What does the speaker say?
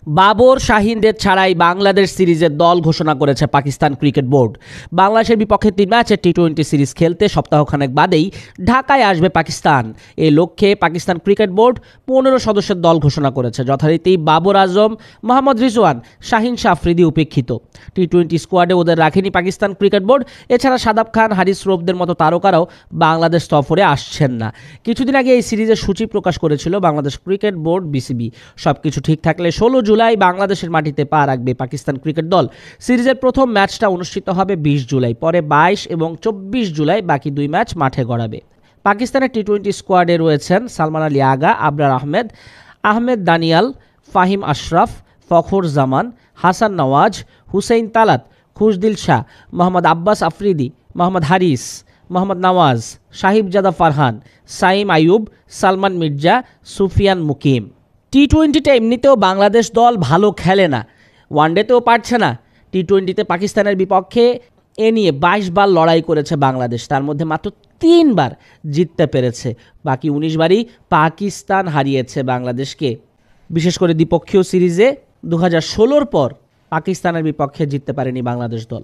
বাবর শাহিনদের ছাড়াই বাংলাদেশ সিরিজের দল ঘোষণা করেছে পাকিস্তান ক্রিকেট বোর্ড। বাংলাদেশের বিপক্ষে 3 ম্যাচের টি-20 সিরিজ খেলতে সপ্তাহখানেক বাদেই ঢাকায় আসবে পাকিস্তান। এই লক্ষ্যে পাকিস্তান ক্রিকেট বোর্ড 15 সদস্যের দল ঘোষণা করেছে। যথারীতি বাবর আজম, মোহাম্মদ রিজওয়ান, শাহিন শাহ আফ্রিদি উপেক্ষিত। টি-20 স্কোয়াডে ওদের রাখেনি পাকিস্তান ক্রিকেট বোর্ড। এছাড়া সাদাব খান, হারিস রৌফদের মতো তারকারাও বাংলাদেশ সফরে আসছেন না। কিছুদিন আগে এই সিরিজের সূচি প্রকাশ করেছিল বাংলাদেশ ক্রিকেট বোর্ড বিসিবি। সবকিছু ঠিক থাকলে 16 জুলাই বাংলাদেশের মাটিতে পা রাখবে পাকিস্তান ক্রিকেট দল। সিরিজের প্রথম ম্যাচটা অনুষ্ঠিত হবে 20 জুলাই, পরে 22 এবং 24 জুলাই বাকি 2 ম্যাচ মাঠে গড়াবে। পাকিস্তানের টি-20 স্কোয়াডে রয়েছেন সালমান আলী আগা, আবরার আহমেদ, আহমেদ দানিয়াল, ফাহিম আশরাফ, ফখর জামান, হাসান নওয়াজ, হুসেইন তালাত, খুশদিল শাহ, মোহাম্মদ আব্বাস আফ্রিদি, মোহাম্মদ হারিস, মোহাম্মদ নওয়াজ, সাহিবজাদা ফারহান, সাইম আইয়ুব, সালমান মির্জা, সুফিয়ান মুকিম। টি-20তে এমনিতেও বাংলাদেশ দল ভালো খেলে না, ওয়ানডেতেও পারছে না। টি-20তে পাকিস্তানের বিপক্ষে এ নিয়ে 22 বার লড়াই করেছে বাংলাদেশ, তার মধ্যে মাত্র 3 বার জিততে পেরেছে। বাকি 19 বারই পাকিস্তান হারিয়েছে বাংলাদেশকে। বিশেষ করে দ্বিপক্ষীয় সিরিজে 2016 পর পাকিস্তানের বিপক্ষে জিততে পারেনি বাংলাদেশ দল।